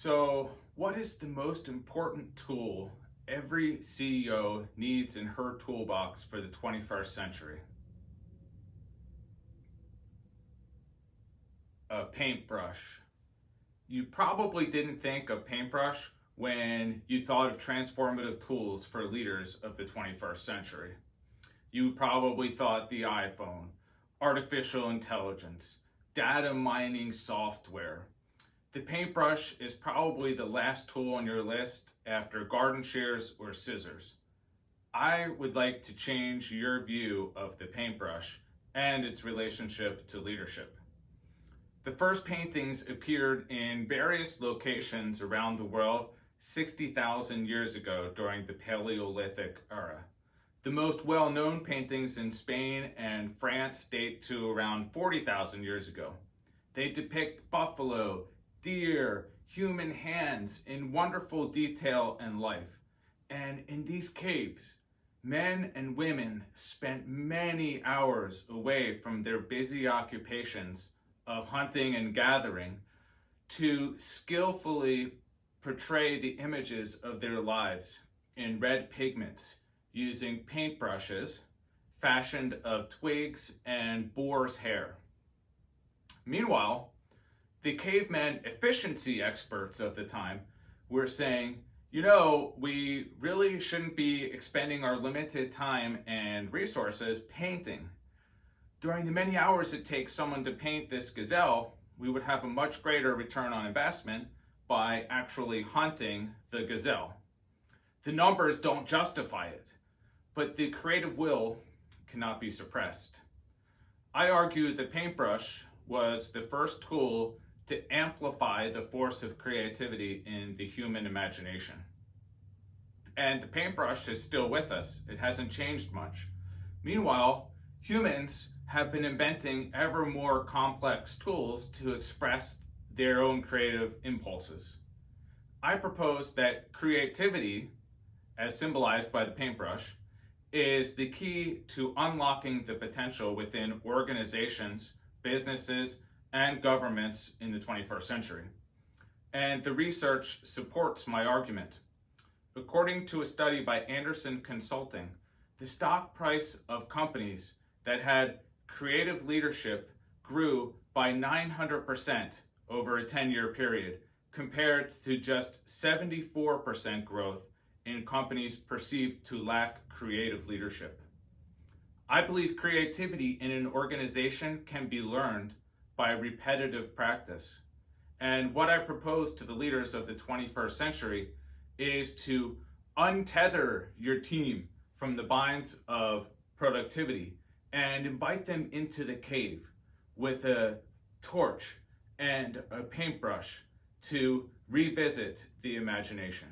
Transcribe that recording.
So, what is the most important tool every CEO needs in her toolbox for the 21st century? A paintbrush. You probably didn't think of paintbrush when you thought of transformative tools for leaders of the 21st century. You probably thought the iPhone, artificial intelligence, data mining software. The paintbrush is probably the last tool on your list after garden shears or scissors. I would like to change your view of the paintbrush and its relationship to leadership. The first paintings appeared in various locations around the world 60,000 years ago during the Paleolithic era. The most well-known paintings in Spain and France date to around 40,000 years ago. They depict buffalo, deer, human hands in wonderful detail and life. And in these caves, men and women spent many hours away from their busy occupations of hunting and gathering to skillfully portray the images of their lives in red pigments using paintbrushes fashioned of twigs and boar's hair. Meanwhile, the cavemen efficiency experts of the time were saying, we really shouldn't be expending our limited time and resources painting. During the many hours it takes someone to paint this gazelle, we would have a much greater return on investment by actually hunting the gazelle. The numbers don't justify it, but the creative will cannot be suppressed. I argue the paintbrush was the first tool to amplify the force of creativity in the human imagination. And the paintbrush is still with us. It hasn't changed much. Meanwhile, humans have been inventing ever more complex tools to express their own creative impulses. I propose that creativity, as symbolized by the paintbrush, is the key to unlocking the potential within organizations, businesses, and governments in the 21st century. And the research supports my argument. According to a study by Anderson Consulting, the stock price of companies that had creative leadership grew by 900% over a 10-year period, compared to just 74% growth in companies perceived to lack creative leadership. I believe creativity in an organization can be learned by repetitive practice. And what I propose to the leaders of the 21st century is to untether your team from the binds of productivity and invite them into the cave with a torch and a paintbrush to revisit the imagination.